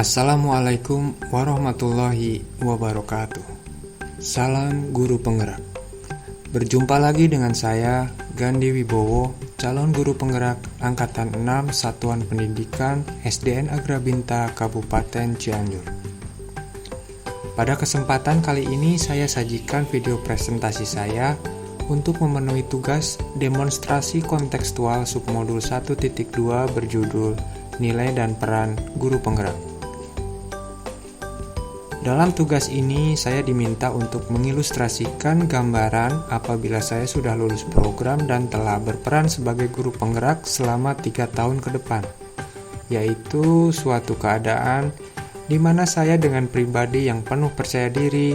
Assalamualaikum warahmatullahi wabarakatuh. Salam guru penggerak. Berjumpa lagi dengan saya, Gandhi Wibowo, calon guru penggerak Angkatan 6 Satuan Pendidikan SDN Agrabinta Kabupaten Cianjur. Pada kesempatan kali ini saya sajikan video presentasi saya untuk memenuhi tugas demonstrasi kontekstual submodul 1.2 berjudul Nilai dan Peran Guru Penggerak. Dalam tugas ini, saya diminta untuk mengilustrasikan gambaran apabila saya sudah lulus program dan telah berperan sebagai guru penggerak selama 3 tahun ke depan, yaitu suatu keadaan di mana saya dengan pribadi yang penuh percaya diri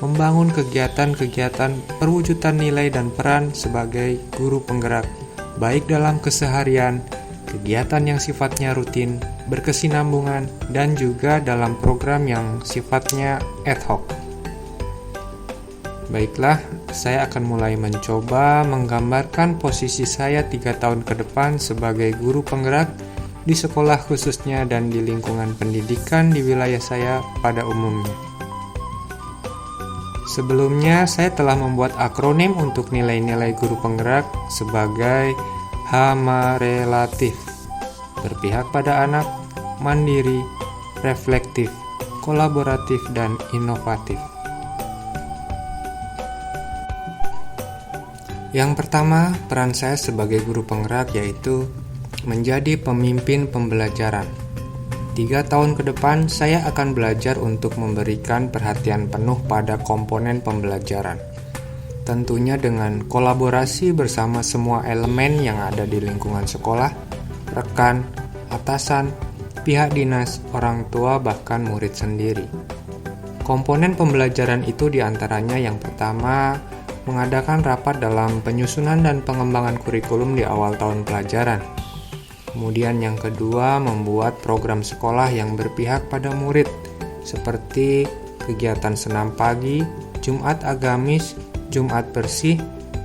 membangun kegiatan-kegiatan perwujudan nilai dan peran sebagai guru penggerak, baik dalam keseharian, kegiatan yang sifatnya rutin, berkesinambungan, dan juga dalam program yang sifatnya ad hoc. Baiklah, saya akan mulai mencoba menggambarkan posisi saya 3 tahun ke depan sebagai guru penggerak di sekolah khususnya dan di lingkungan pendidikan di wilayah saya pada umumnya. Sebelumnya, saya telah membuat akronim untuk nilai-nilai guru penggerak sebagai HAMA relatif, berpihak pada anak, mandiri, reflektif, kolaboratif, dan inovatif. Yang pertama, peran saya sebagai guru penggerak yaitu menjadi pemimpin pembelajaran. 3 tahun ke depan, saya akan belajar untuk memberikan perhatian penuh pada komponen pembelajaran. Tentunya dengan kolaborasi bersama semua elemen yang ada di lingkungan sekolah, rekan, atasan, pihak dinas, orang tua, bahkan murid sendiri. Komponen pembelajaran itu diantaranya yang pertama, mengadakan rapat dalam penyusunan dan pengembangan kurikulum di awal tahun pelajaran. Kemudian yang kedua, membuat program sekolah yang berpihak pada murid, seperti kegiatan senam pagi, Jumat agamis, Jumat bersih,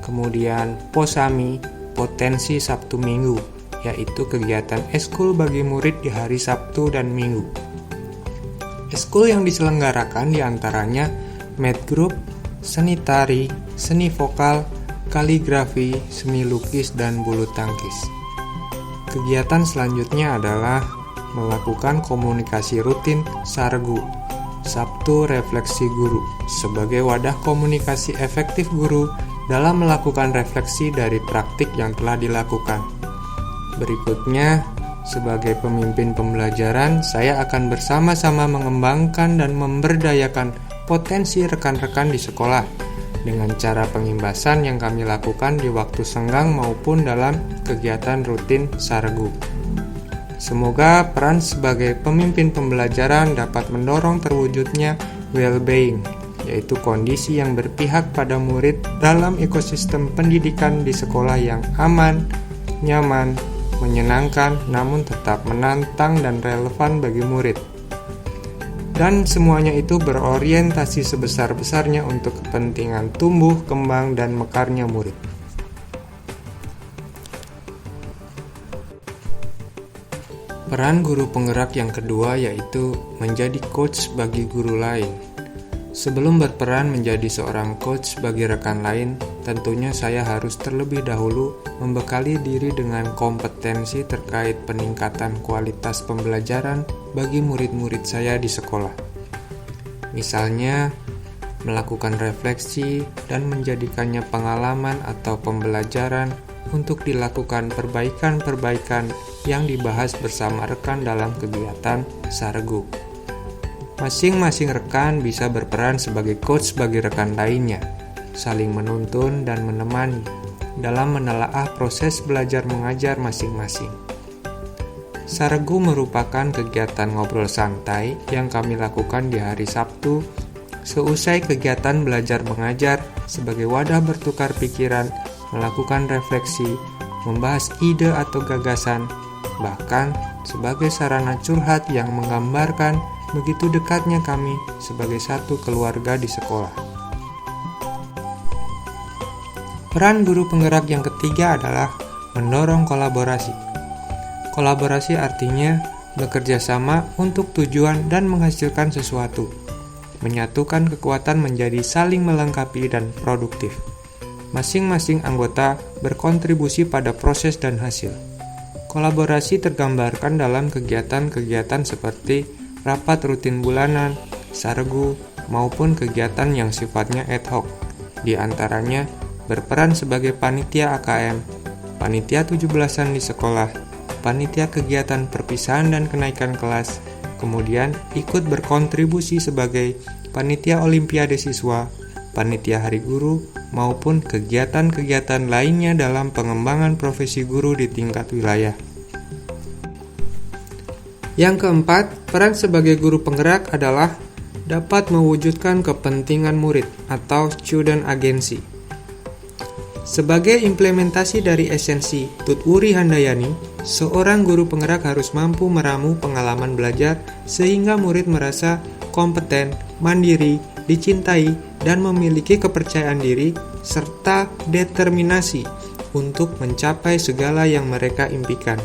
kemudian posami, potensi Sabtu Minggu, yaitu kegiatan eskul bagi murid di hari Sabtu dan Minggu. Eskul yang diselenggarakan diantaranya math group, seni tari, seni vokal, kaligrafi, seni lukis, dan bulu tangkis. Kegiatan selanjutnya adalah melakukan komunikasi rutin Sargu, Sabtu Refleksi Guru, sebagai wadah komunikasi efektif guru dalam melakukan refleksi dari praktik yang telah dilakukan. Berikutnya, sebagai pemimpin pembelajaran, saya akan bersama-sama mengembangkan dan memberdayakan potensi rekan-rekan di sekolah dengan cara pengimbasan yang kami lakukan di waktu senggang maupun dalam kegiatan rutin Sargu. Semoga peran sebagai pemimpin pembelajaran dapat mendorong terwujudnya well-being, yaitu kondisi yang berpihak pada murid dalam ekosistem pendidikan di sekolah yang aman, nyaman, menyenangkan, namun tetap menantang dan relevan bagi murid. Dan semuanya itu berorientasi sebesar-besarnya untuk kepentingan tumbuh, kembang, dan mekarnya murid. Peran guru penggerak yang kedua yaitu menjadi coach bagi guru lain. Sebelum berperan menjadi seorang coach bagi rekan lain, tentunya saya harus terlebih dahulu membekali diri dengan kompetensi terkait peningkatan kualitas pembelajaran bagi murid-murid saya di sekolah. Misalnya, melakukan refleksi dan menjadikannya pengalaman atau pembelajaran untuk dilakukan perbaikan-perbaikan yang dibahas bersama rekan dalam kegiatan Sargu. Masing-masing rekan bisa berperan sebagai coach bagi rekan lainnya, saling menuntun dan menemani dalam menelaah proses belajar mengajar masing-masing. Sargu merupakan kegiatan ngobrol santai yang kami lakukan di hari Sabtu seusai kegiatan belajar mengajar sebagai wadah bertukar pikiran, melakukan refleksi, membahas ide atau gagasan, bahkan sebagai sarana curhat yang menggambarkan begitu dekatnya kami sebagai satu keluarga di sekolah. Peran guru penggerak yang ketiga adalah mendorong kolaborasi. Kolaborasi artinya bekerja sama untuk tujuan dan menghasilkan sesuatu. Menyatukan kekuatan menjadi saling melengkapi dan produktif. Masing-masing anggota berkontribusi pada proses dan hasil. Kolaborasi tergambarkan dalam kegiatan-kegiatan seperti rapat rutin bulanan, sargu, maupun kegiatan yang sifatnya ad hoc. Di antaranya, berperan sebagai panitia AKM, panitia 17-an di sekolah, panitia kegiatan perpisahan dan kenaikan kelas, kemudian ikut berkontribusi sebagai panitia olimpiade siswa, panitia hari guru, maupun kegiatan-kegiatan lainnya dalam pengembangan profesi guru di tingkat wilayah. Yang keempat, peran sebagai guru penggerak adalah dapat mewujudkan kepentingan murid atau student agency. Sebagai implementasi dari esensi Tutwuri Handayani, seorang guru penggerak harus mampu meramu pengalaman belajar sehingga murid merasa kompeten, mandiri, dicintai, dan memiliki kepercayaan diri serta determinasi untuk mencapai segala yang mereka impikan,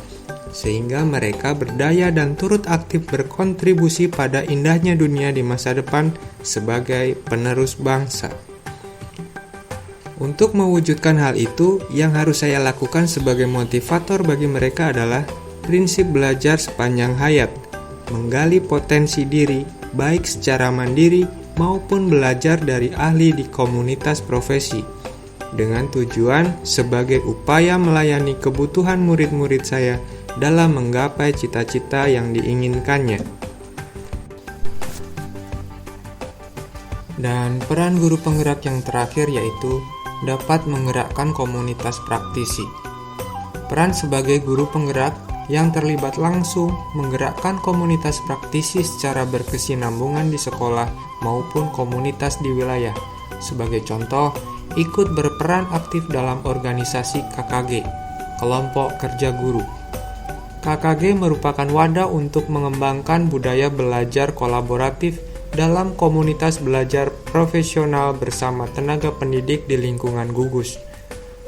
sehingga mereka berdaya dan turut aktif berkontribusi pada indahnya dunia di masa depan sebagai penerus bangsa. Untuk mewujudkan hal itu, yang harus saya lakukan sebagai motivator bagi mereka adalah prinsip belajar sepanjang hayat, menggali potensi diri, baik secara mandiri maupun belajar dari ahli di komunitas profesi, dengan tujuan sebagai upaya melayani kebutuhan murid-murid saya dalam menggapai cita-cita yang diinginkannya. Dan peran guru penggerak yang terakhir yaitu dapat menggerakkan komunitas praktisi. Peran sebagai guru penggerak yang terlibat langsung menggerakkan komunitas praktisi secara berkesinambungan di sekolah maupun komunitas di wilayah. Sebagai contoh, ikut berperan aktif dalam organisasi KKG, Kelompok Kerja Guru. KKG merupakan wadah untuk mengembangkan budaya belajar kolaboratif dalam komunitas belajar profesional bersama tenaga pendidik di lingkungan gugus.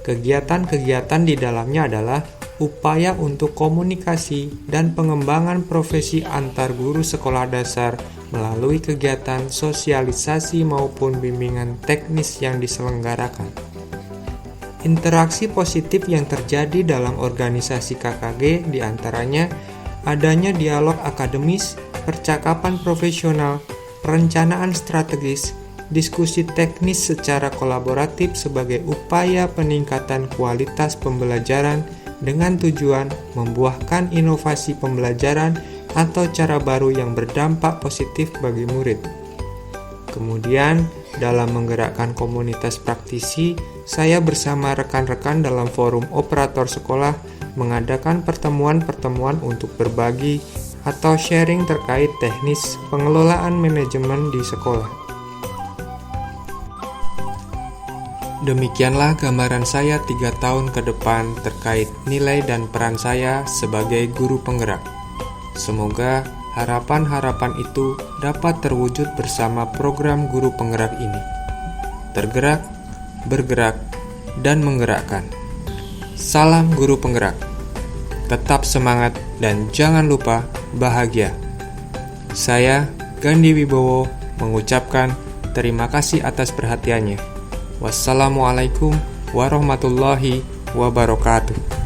Kegiatan-kegiatan di dalamnya adalah upaya untuk komunikasi dan pengembangan profesi antar guru sekolah dasar melalui kegiatan sosialisasi maupun bimbingan teknis yang diselenggarakan. Interaksi positif yang terjadi dalam organisasi KKG diantaranya adanya dialog akademis, percakapan profesional, perencanaan strategis, diskusi teknis secara kolaboratif sebagai upaya peningkatan kualitas pembelajaran dengan tujuan membuahkan inovasi pembelajaran atau cara baru yang berdampak positif bagi murid. Kemudian, dalam menggerakkan komunitas praktisi, saya bersama rekan-rekan dalam forum operator sekolah mengadakan pertemuan-pertemuan untuk berbagi atau sharing terkait teknis pengelolaan manajemen di sekolah. Demikianlah gambaran saya 3 tahun ke depan terkait nilai dan peran saya sebagai guru penggerak. Semoga harapan-harapan itu dapat terwujud bersama program guru penggerak ini. Tergerak, bergerak, dan menggerakkan. Salam guru penggerak. Tetap semangat dan jangan lupa bahagia. Saya, Gandhi Wibowo, mengucapkan terima kasih atas perhatiannya. Wassalamualaikum warahmatullahi wabarakatuh.